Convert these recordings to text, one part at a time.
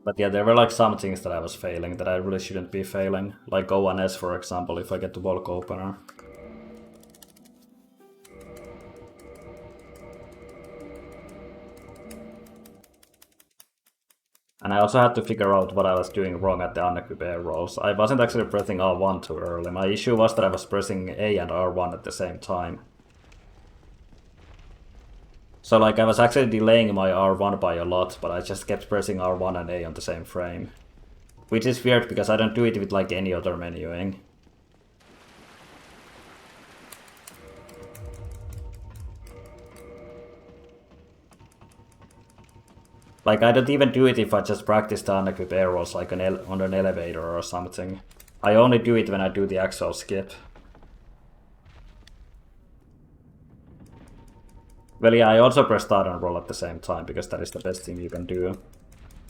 But yeah, there were like some things that I was failing that I really shouldn't be failing. Like O1S, for example, if I get the bulk opener. And I also had to figure out what I was doing wrong at the unequipped air rolls. I wasn't actually pressing R1 too early. My issue was that I was pressing A and R1 at the same time. So like I was actually delaying my R1 by a lot, but I just kept pressing R1 and A on the same frame. Which is weird because I don't do it with like any other menuing. Like I don't even do it if I just practice the unequipped air rolls like on an elevator or something. I only do it when I do the actual skip. Well, yeah, I also press start and roll at the same time, because that is the best thing you can do.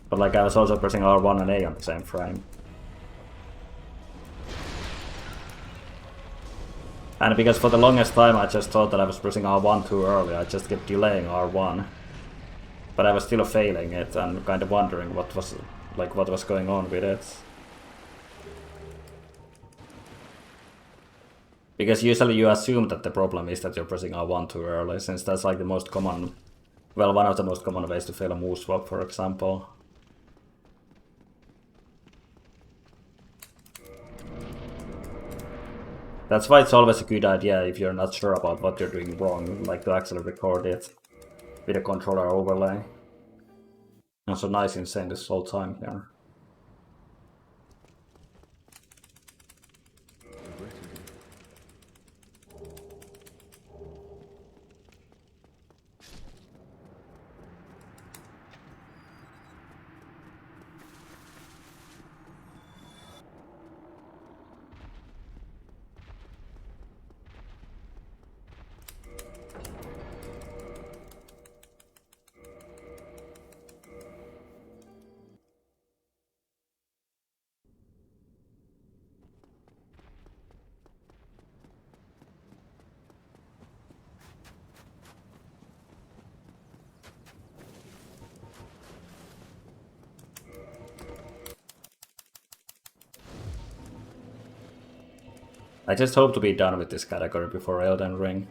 But like, I was also pressing R1 and A on the same frame. And because for the longest time I just thought that I was pressing R1 too early, I just kept delaying R1. But I was still failing it and kind of wondering what was going on with it. Because usually you assume that the problem is that you're pressing R1 too early, since that's like the most common, well, one of the most common ways to fail a move swap, for example. That's why it's always a good idea, if you're not sure about what you're doing wrong, like to actually record it with a controller overlay. And so nice insane this whole time here. I just hope to be done with this category before Elden Ring.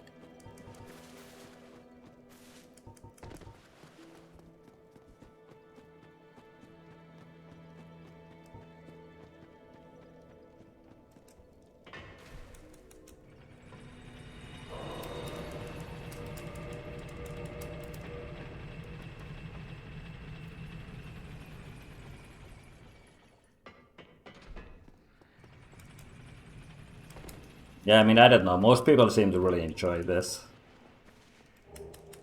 Yeah, I mean, I don't know. Most people seem to really enjoy this.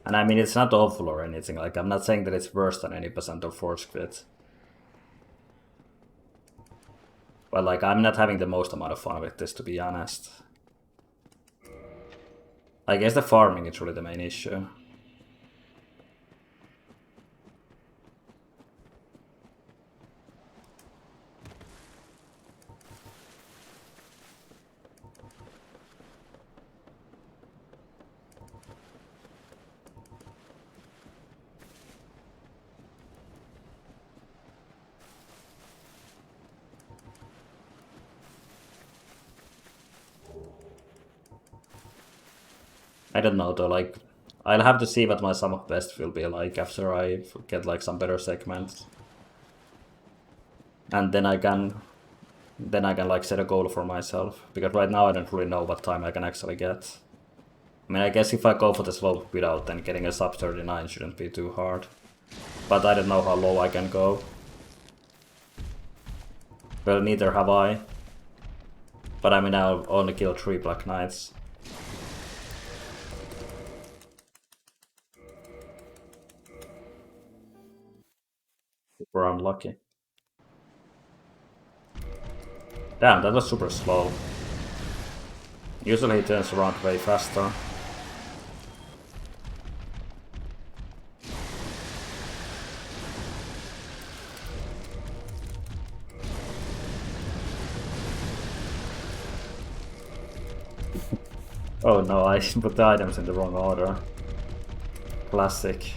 And I mean, it's not awful or anything. Like, I'm not saying that it's worse than any percent of Force Quit. But like, I'm not having the most amount of fun with this, to be honest. I guess the farming is really the main issue. I don't know though, like, I'll have to see what my sum of best will be like after I get like some better segments. And then I can like set a goal for myself, because right now I don't really know what time I can actually get. I mean, I guess if I go for the slope without, then getting a sub 39 shouldn't be too hard. But I don't know how low I can go. Well, neither have I. But I mean, I'll only kill 3 Black Knights. Super unlucky. Damn, that was super slow. Usually he turns around way faster. Oh no, I put the items in the wrong order. Classic.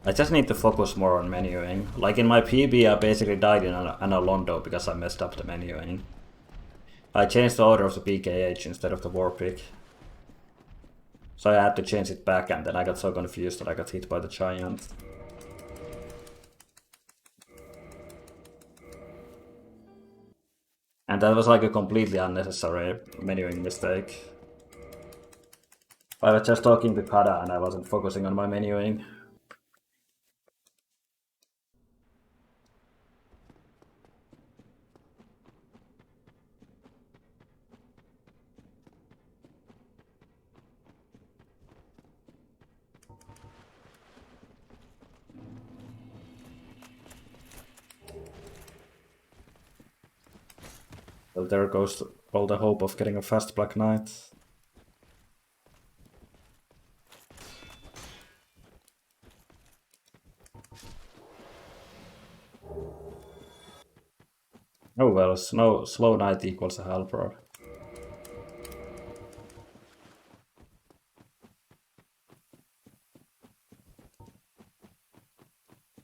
I just need to focus more on menuing. Like in my PB, I basically died in an Alondo because I messed up the menuing. I changed the order of the PKH instead of the war pick. So I had to change it back, and then I got so confused that I got hit by the giant. And that was like a completely unnecessary menuing mistake. I was just talking to Kada and I wasn't focusing on my menuing. Well, there goes all the hope of getting a fast Black Knight. Oh well, slow knight equals a halberd.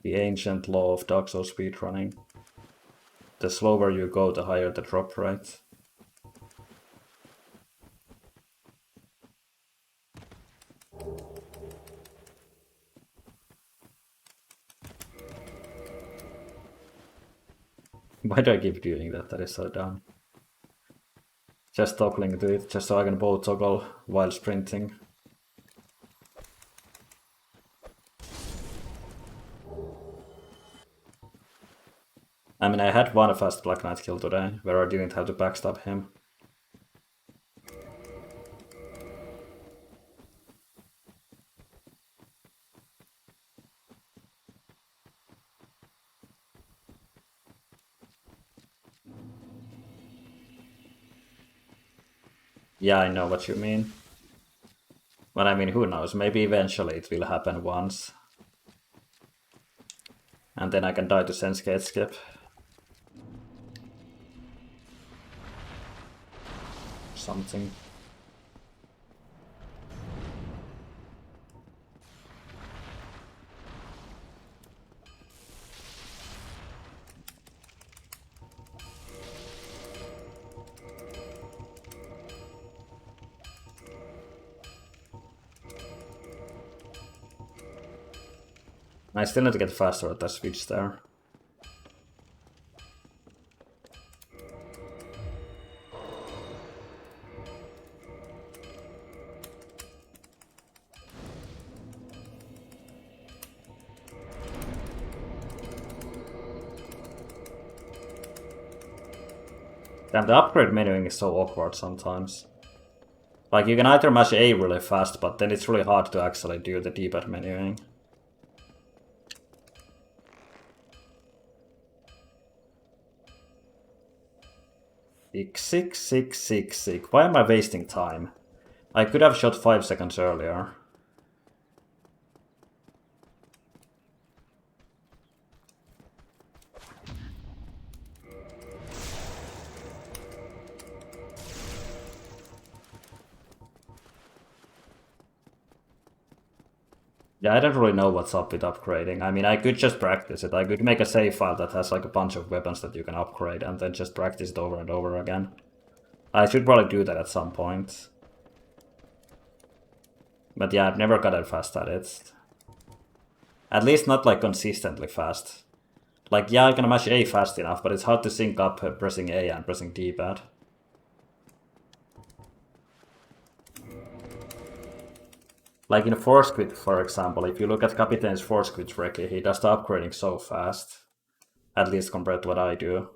The ancient law of Dark Souls speedrunning. The slower you go, the higher the drop rate. Why do I keep doing that? That is so dumb. Just toggling to it, just so I can bow toggle while sprinting. I mean, I had one fast Black Knight kill today, where I didn't have to backstab him. Yeah, I know what you mean. But I mean, who knows, maybe eventually it will happen once. And then I can die to sense gate skip. Something. I still need to get faster at that switch there. Damn, the upgrade menuing is so awkward sometimes. Like, you can either mash A really fast, but then it's really hard to actually do the D-pad menuing. Sick. Why am I wasting time? I could have shot 5 seconds earlier. Yeah, I don't really know what's up with upgrading. I mean, I could just practice it. I could make a save file that has like a bunch of weapons that you can upgrade and then just practice it over and over again. I should probably do that at some point. But yeah, I've never gotten fast at it. At least not like consistently fast. Like, yeah, I can mash A fast enough, but it's hard to sync up pressing A and pressing D-pad. Like in Force Quit, for example, if you look at Kapitein's Force Quit Reki, he does the upgrading so fast. At least compared to what I do.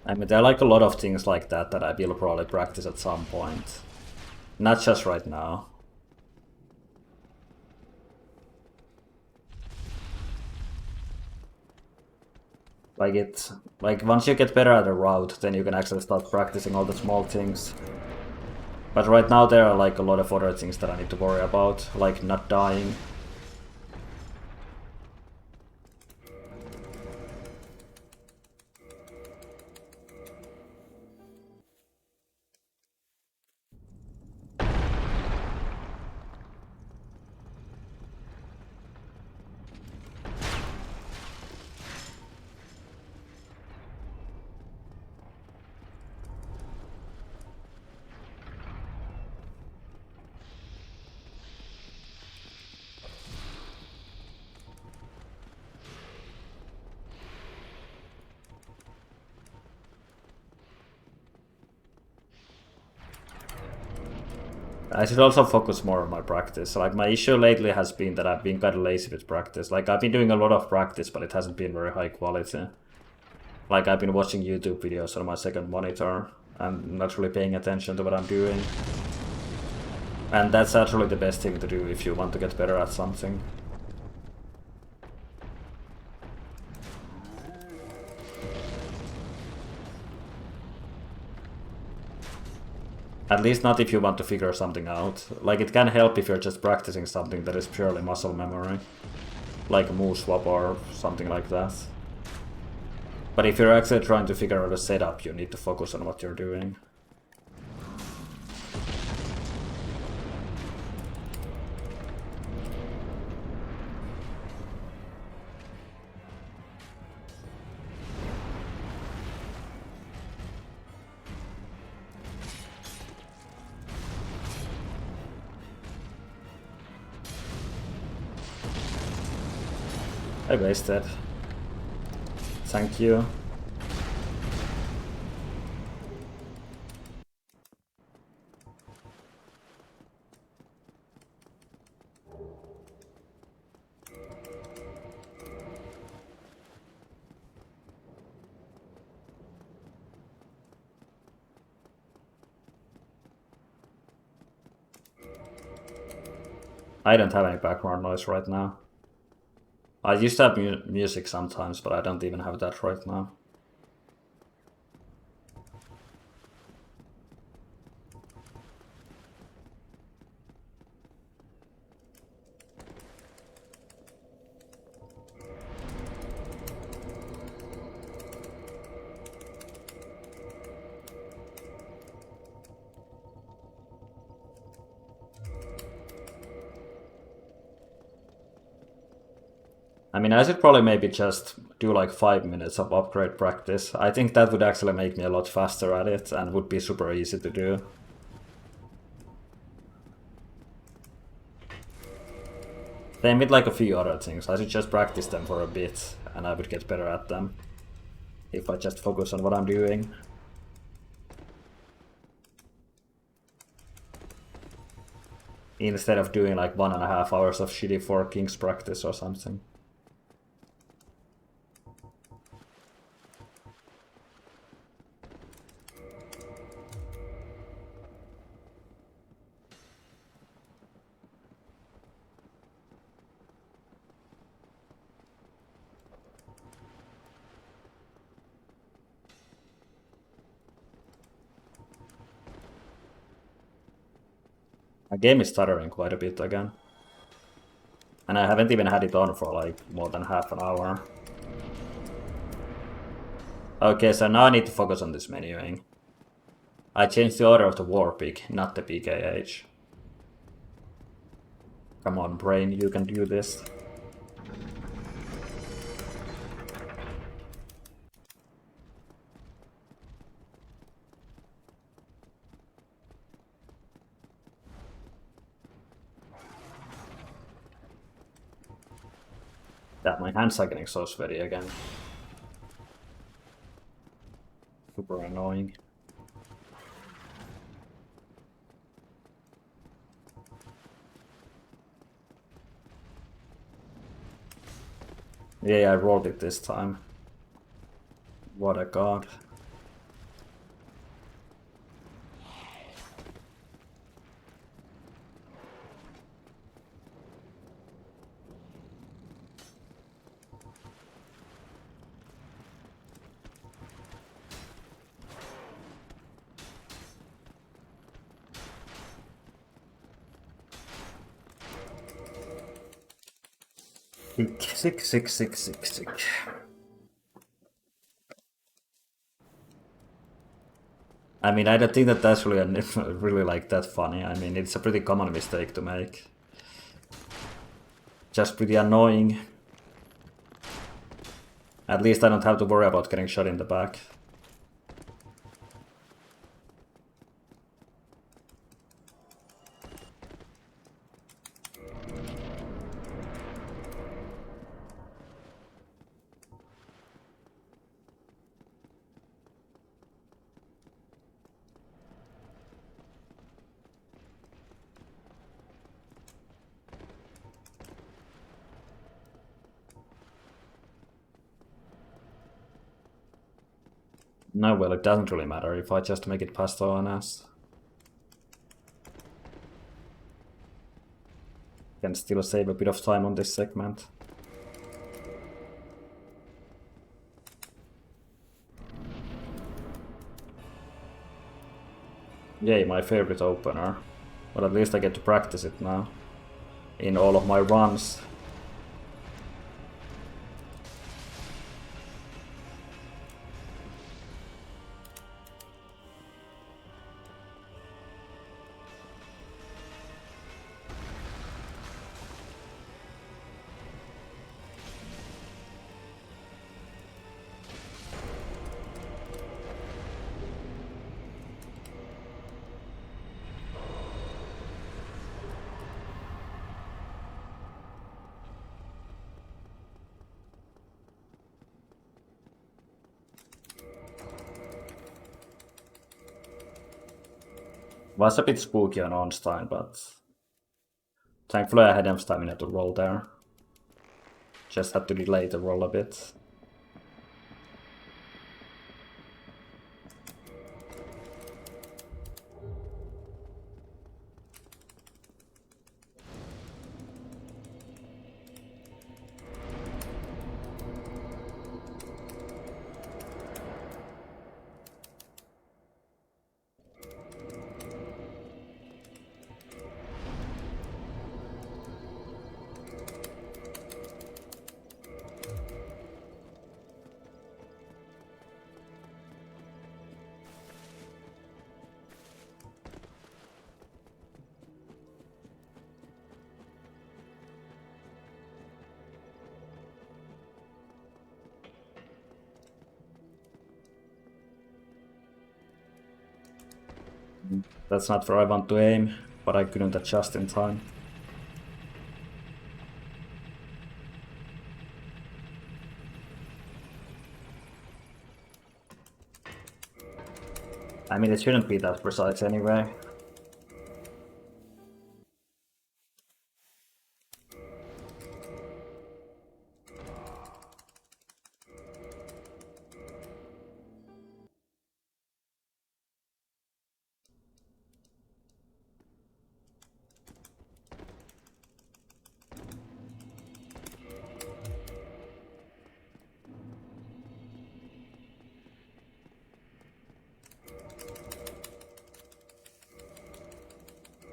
I mean, there are like a lot of things like that that I will probably practice at some point. Not just right now. Like once you get better at a route, then you can actually start practicing all the small things. But right now there are like a lot of other things that I need to worry about, like not dying. I should also focus more on my practice. Like my issue lately has been that I've been kind of lazy with practice. Like I've been doing a lot of practice, but it hasn't been very high quality. Like I've been watching YouTube videos on my second monitor and not really paying attention to what I'm doing. And that's actually the best thing to do if you want to get better at something. At least not if you want to figure something out. Like it can help if you're just practicing something that is purely muscle memory. Like a move swap or something like that. But if you're actually trying to figure out a setup, you need to focus on what you're doing. I wasted. Thank you. I don't have any background noise right now. I used to have music sometimes, but I don't even have that right now. I mean, I should probably maybe just do like 5 minutes of upgrade practice. I think that would actually make me a lot faster at it and would be super easy to do. Same with like a few other things. I should just practice them for a bit and I would get better at them. If I just focus on what I'm doing. Instead of doing like 1.5 hours of shitty 4 Kings practice or something. My game is stuttering quite a bit again. And I haven't even had it on for like more than half an hour. Okay, so now I need to focus on this menuing. I changed the order of the war pick, not the PKH. Come on, brain, you can do this. Yeah, my hands are getting so sweaty again. Super annoying. Yeah, I rolled it this time. What a god. Sick. I mean, I don't think that that's really, really like that funny. I mean, it's a pretty common mistake to make. Just pretty annoying. At least I don't have to worry about getting shot in the back. No, well, it doesn't really matter if I just make it past the ONS. Can still save a bit of time on this segment. Yay, my favorite opener. But at least I get to practice it now. In all of my runs. Was a bit spooky on Onstein, but thankfully I had enough stamina to roll there. Just had to delay the roll a bit. That's not where I want to aim, but I couldn't adjust in time. I mean, it shouldn't be that precise anyway.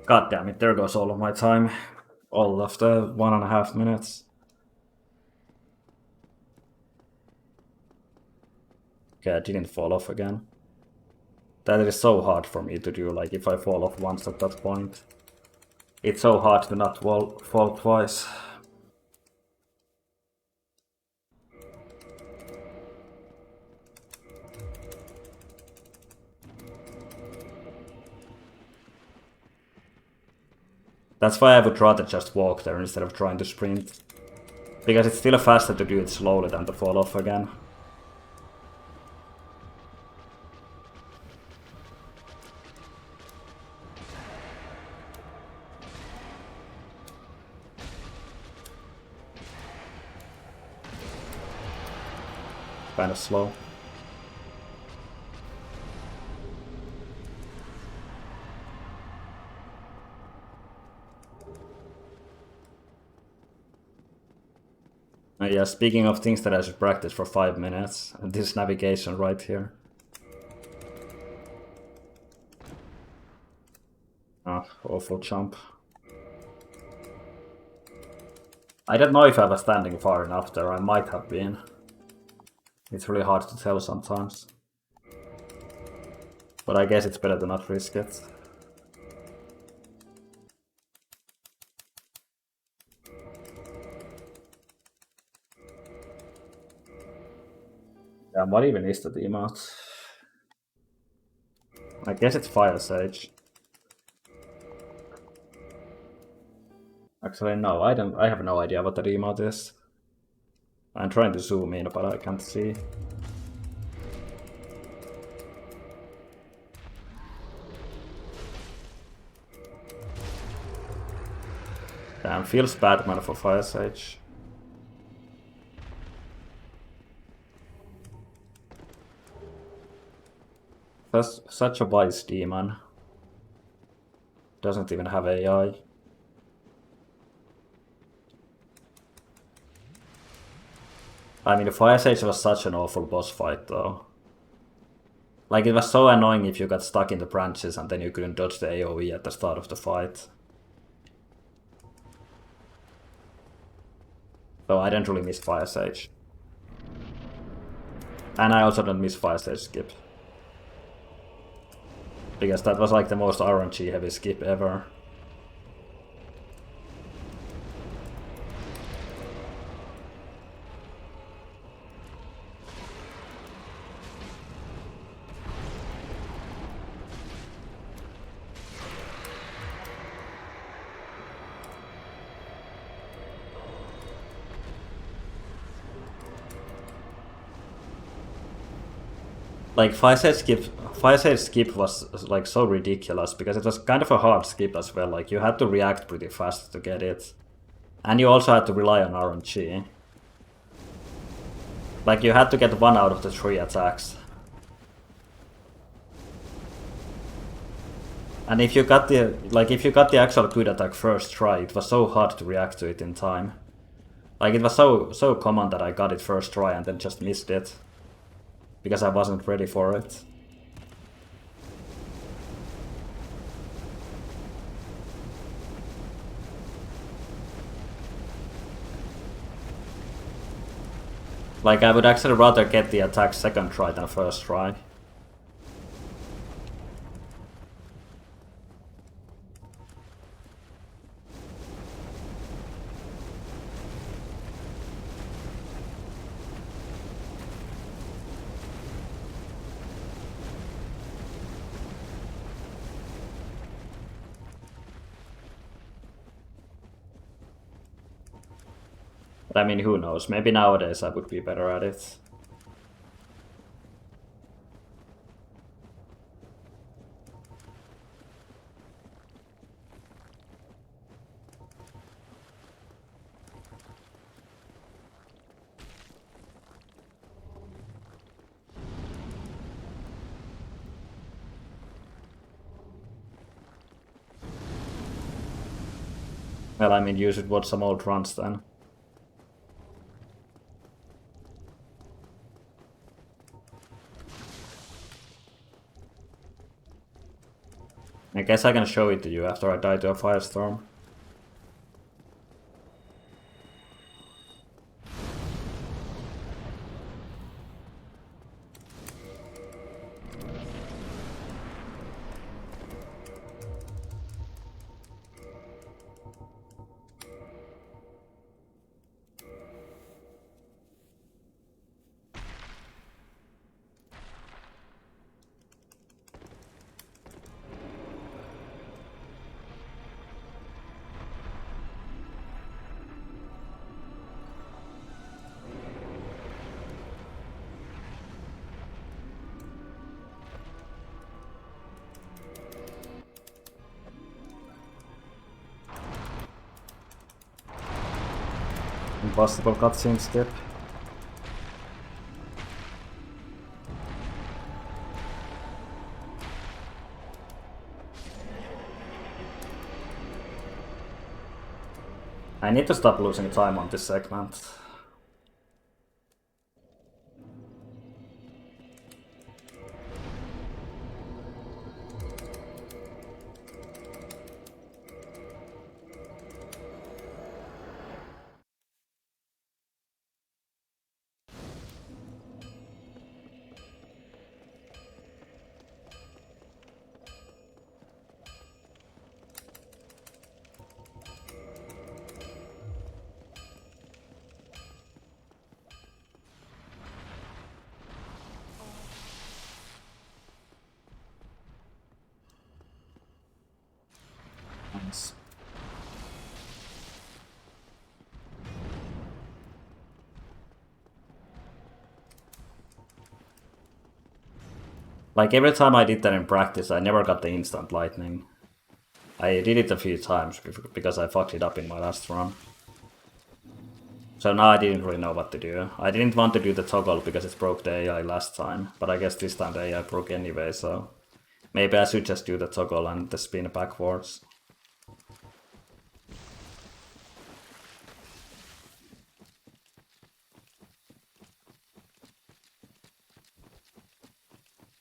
God damn it, there goes all of my time. All of the 1.5 minutes. Okay, I didn't fall off again. That is so hard for me to do, like if I fall off once at that point. It's so hard to not fall twice. That's why I would rather just walk there instead of trying to sprint. Because it's still faster to do it slowly than to fall off again. Kind of slow. Yeah, speaking of things that I should practice for 5 minutes, this navigation right here. Oh, awful jump. I don't know if I was standing far enough there, I might have been. It's really hard to tell sometimes. But I guess it's better to not risk it. Yeah, what even is the emote? I guess it's Fire Sage. Actually, no, I don't. I have no idea what the emote is. I'm trying to zoom in, but I can't see. Damn, feels bad, man, for Fire Sage. That's such a wise demon. Doesn't even have AI. I mean, the Fire Sage was such an awful boss fight, though. Like, it was so annoying if you got stuck in the branches and then you couldn't dodge the AoE at the start of the fight. So I didn't really miss Fire Sage. And I also don't miss Fire Sage skip. Because that was like the most RNG heavy skip ever. Like Fire Sage skip was like so ridiculous because it was kind of a hard skip as well. Like you had to react pretty fast to get it. And you also had to rely on RNG. Like you had to get 1 out of the 3 attacks. And if you got the actual good attack first try, it was so hard to react to it in time. Like it was so common that I got it first try and then just missed it. Because I wasn't ready for it. Like I would actually rather get the attack second try than first try. But I mean, who knows? Maybe nowadays I would be better at it. Well, I mean, you should watch some old runs then. I guess I can show it to you after I die to a firestorm. Impossible cutscene skip. I need to stop losing time on this segment. Like every time I did that in practice, I never got the instant lightning. I did it a few times because I fucked it up in my last run. So now I didn't really know what to do. I didn't want to do the toggle because it broke the AI last time, but I guess this time the AI broke anyway, so maybe I should just do the toggle and the spin backwards.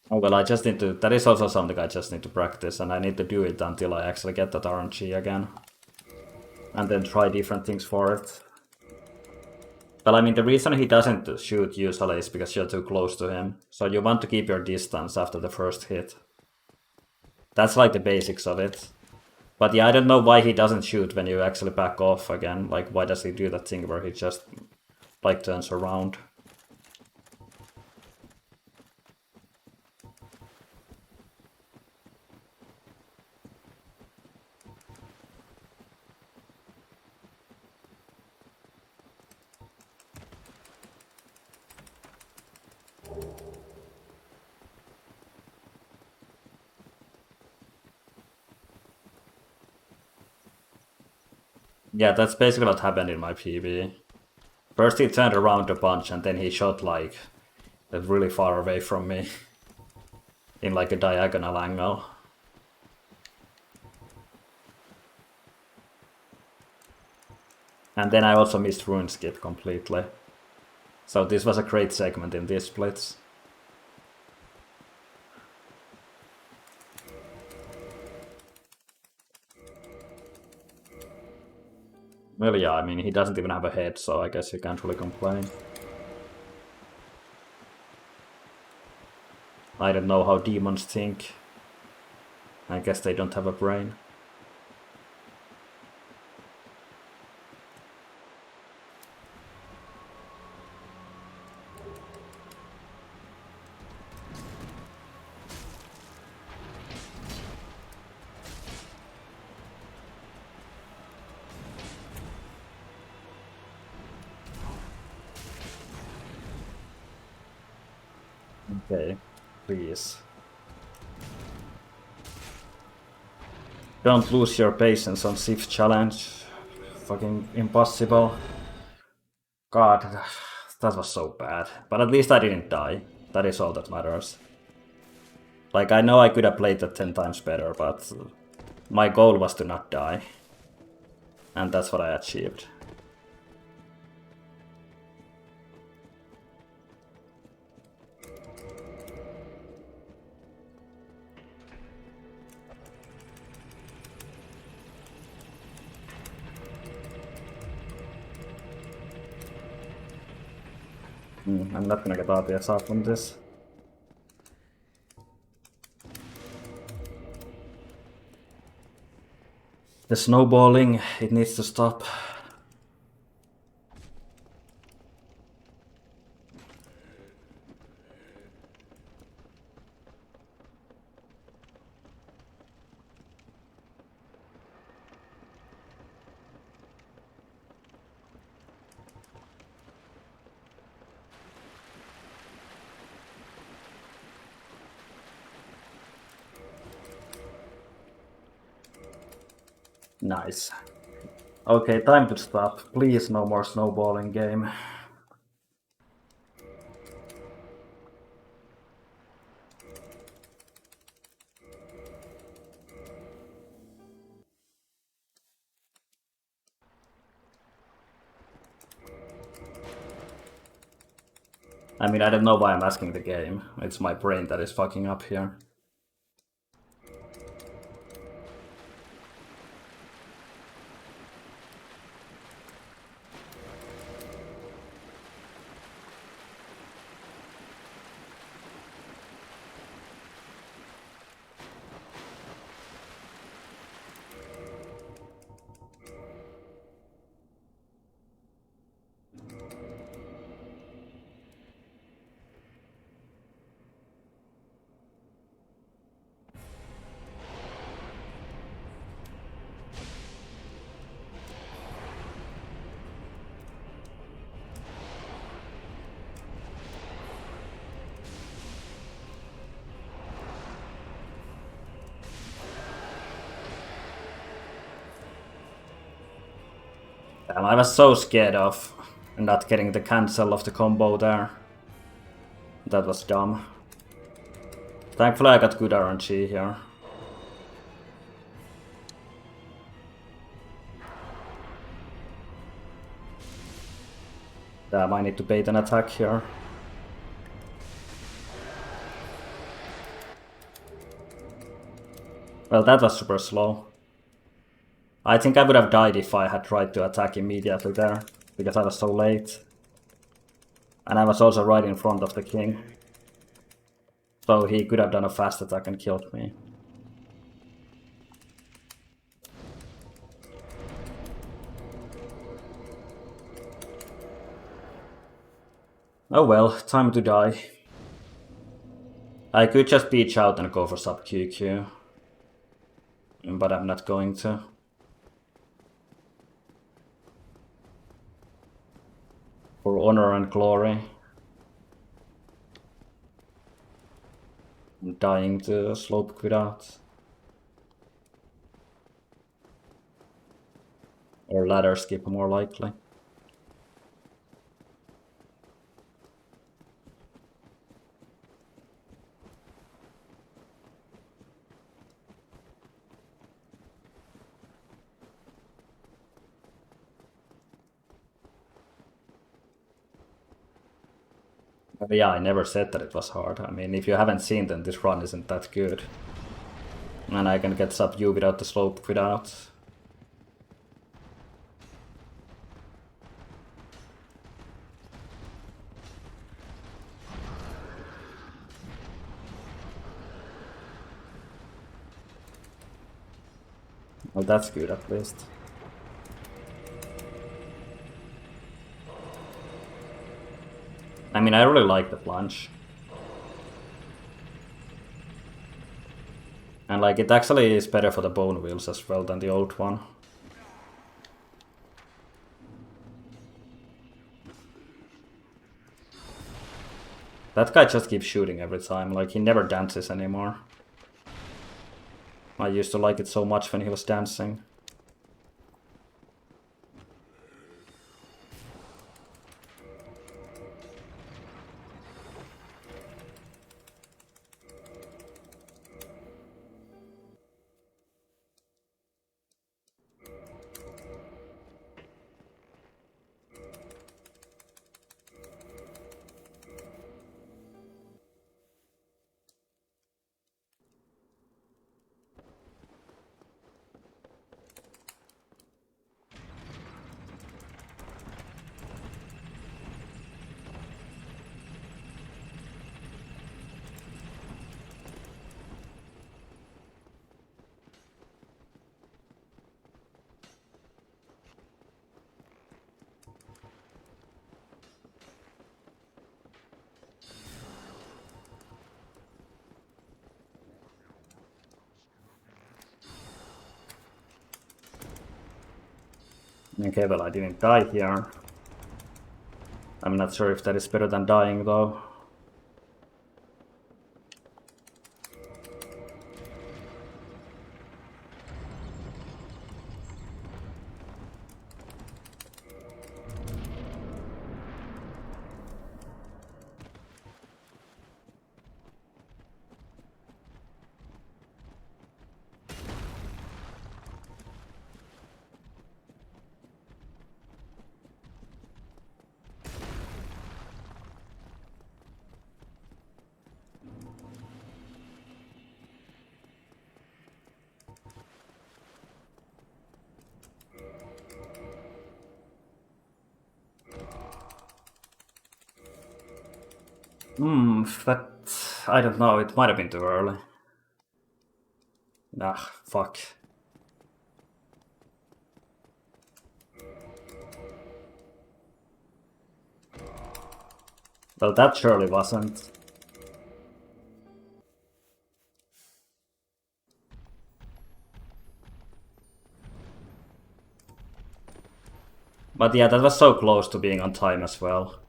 Oh well, I just need to, that is also something I just need to practice, and I need to do it until I actually get that RNG again. And then try different things for it. But I mean, the reason he doesn't shoot usually is because you're too close to him. So you want to keep your distance after the first hit. That's like the basics of it. But yeah, I don't know why he doesn't shoot when you actually back off again. Like, why does he do that thing where he just, like, turns around? Yeah, that's basically what happened in my PB. First he turned around a bunch and then he shot like really far away from me in like a diagonal angle. And then I also missed Rune Skip completely. So this was a great segment in these splits. Well, yeah, I mean, he doesn't even have a head, so I guess you can't really complain. I don't know how demons think. I guess they don't have a brain. Okay, please. Don't lose your patience on Sif challenge. Fucking impossible. God, that was so bad. But at least I didn't die. That is all that matters. Like, I know I could have played that 10 times better, but my goal was to not die. And that's what I achieved. I'm not gonna get APS out from this. The snowballing, it needs to stop. Nice. Okay, time to stop. Please, no more snowballing game. I mean, I don't know why I'm asking the game. It's my brain that is fucking up here. Damn, I was so scared of not getting the cancel of the combo there. That was dumb. Thankfully I got good RNG here. Damn, I need to bait an attack here. Well, that was super slow. I think I would have died if I had tried to attack immediately there, because I was so late. And I was also right in front of the king. So he could have done a fast attack and killed me. Oh well, time to die. I could just beach out and go for sub QQ. But I'm not going to. For honor and glory. I'm dying to slope quit out. Or ladder skip more likely. But yeah, I never said that it was hard. I mean, if you haven't seen then this run isn't that good. And I can get sub U without the slope quit out. Well, that's good at least. I mean, I really like the plunge. And like, it actually is better for the bone wheels as well than the old one. That guy just keeps shooting every time, like he never dances anymore. I used to like it so much when he was dancing. Okay, well I didn't die here. I'm not sure if that is better than dying though. But I don't know, it might have been too early. Ah, fuck. Well, that surely wasn't. But yeah, that was so close to being on time as well.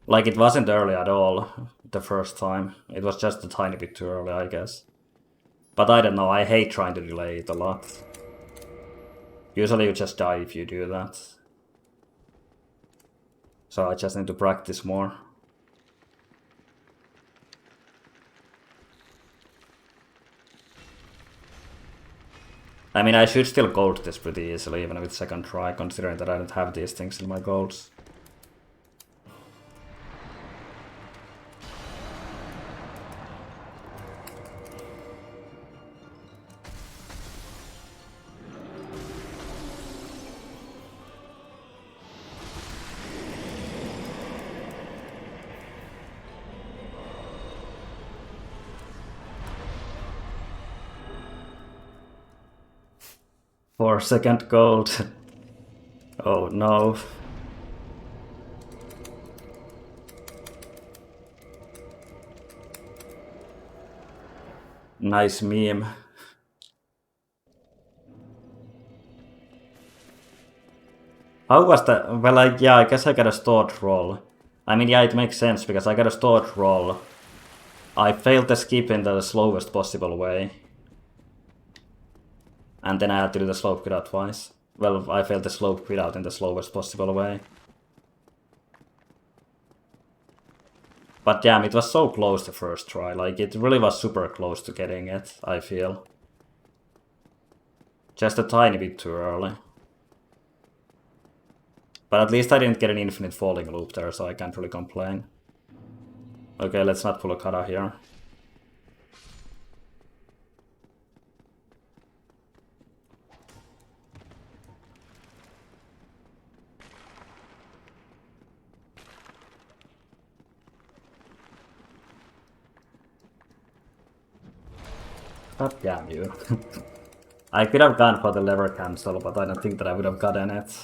Like, it wasn't early at all the first time. It was just a tiny bit too early, I guess. But I don't know, I hate trying to delay it a lot. Usually you just die if you do that. So I just need to practice more. I mean, I should still gold this pretty easily, even with second try, considering that I don't have these things in my golds. For second gold. Oh no. Nice meme. How was that? Well, yeah, I guess I got a stored roll. I mean, yeah, it makes sense because I got a stored roll. I failed the skip in the slowest possible way. And then I had to do the slope quit out twice. Well, I failed the slope quit out in the slowest possible way. But damn, it was so close the first try. Like, it really was super close to getting it, I feel. Just a tiny bit too early. But at least I didn't get an infinite falling loop there, so I can't really complain. Okay, let's not pull a kata here. God damn you. I could have gone for the lever cancel, but I don't think that I would have gotten it.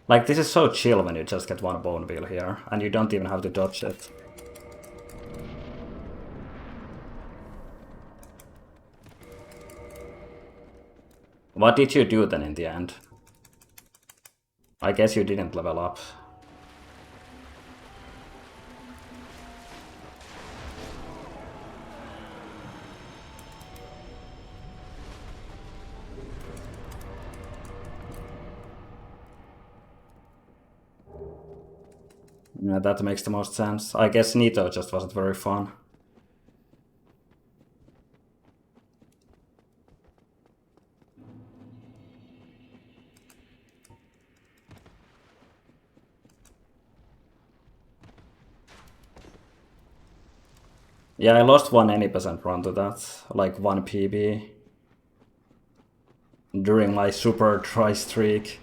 Like, this is so chill when you just get one bone wheel here, and you don't even have to dodge it. What did you do then in the end? I guess you didn't level up. Yeah, that makes the most sense. I guess Nito just wasn't very fun. Yeah, I lost one any percent run to that, like 1 PB. During my super try streak.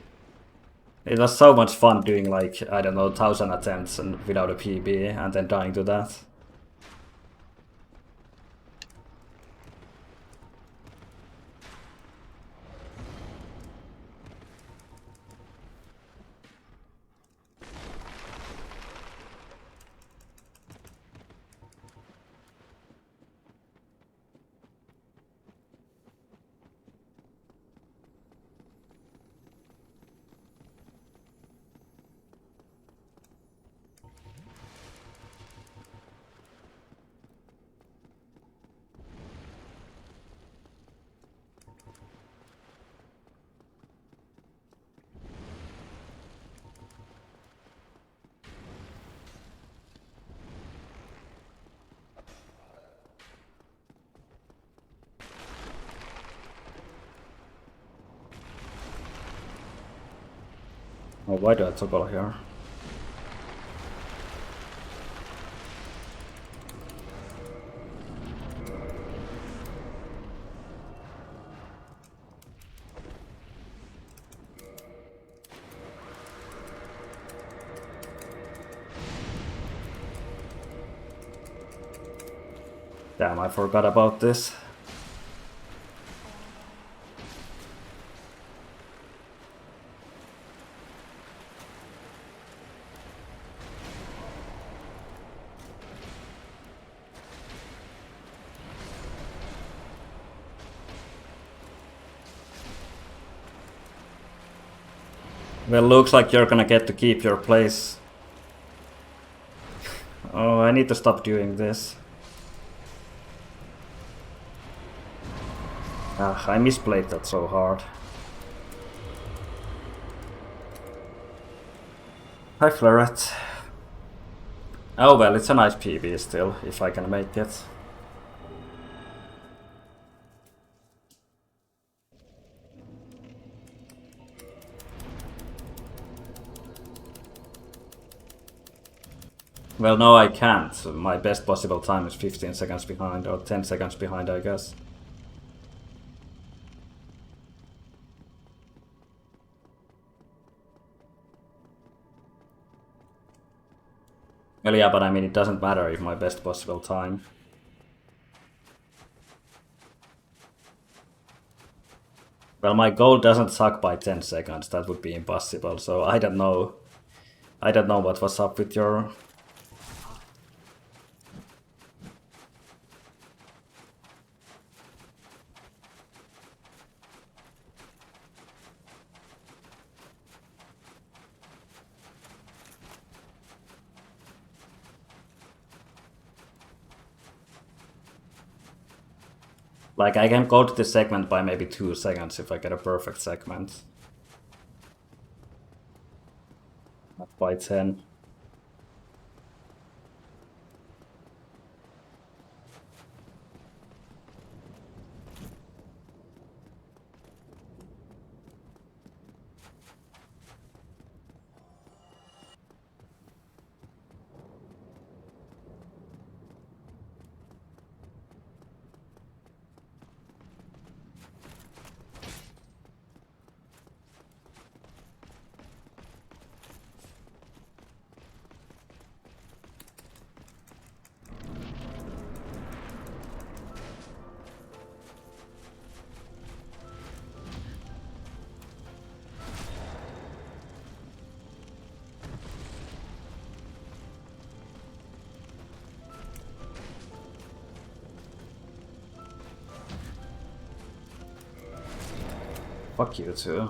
It was so much fun doing like, I don't know, 1000 attempts and without a PB and then dying to that. Oh, why do I toggle here? Damn, I forgot about this. Well, looks like you're gonna get to keep your place. Oh, I need to stop doing this. Ah, I misplayed that so hard. Hi, Fleuret. Oh well, it's a nice PB still, if I can make it. Well, no, I can't. My best possible time is 15 seconds behind, or 10 seconds behind, I guess. Well, yeah, but I mean, it doesn't matter if my best possible time. Well, my goal doesn't suck by 10 seconds, that would be impossible, so I don't know. I don't know what was up with your... Like, I can go to this segment by maybe 2 seconds if I get a perfect segment. Not by 10. Fuck you too.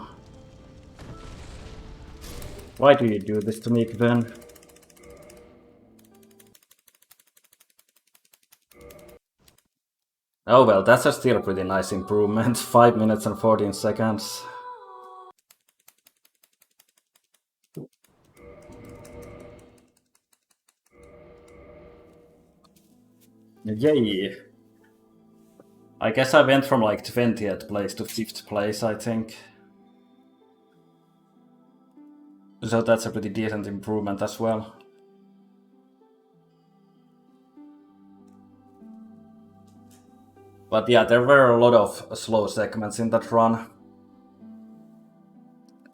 Why do you do this to me, Gwen? Oh well, that's a still pretty nice improvement. 5 minutes and 14 seconds. Yay! I guess I went from like 20th place to 5th place, I think. So that's a pretty decent improvement as well. But yeah, there were a lot of slow segments in that run.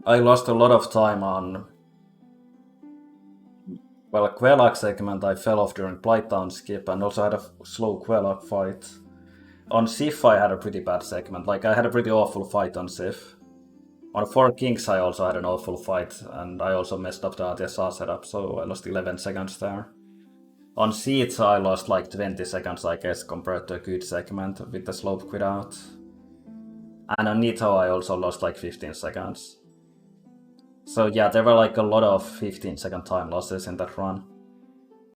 I lost a lot of time on... Well, a Quelag segment I fell off during Blighttown skip and also had a slow Quelag fight. On Sif I had a pretty bad segment, like I had a pretty awful fight on Sif. On 4 Kings I also had an awful fight and I also messed up the ATSR setup, so I lost 11 seconds there. On Seeds I lost like 20 seconds I guess compared to a good segment with the slope quit out. And on Nito I also lost like 15 seconds. So yeah, there were like a lot of 15-second time losses in that run.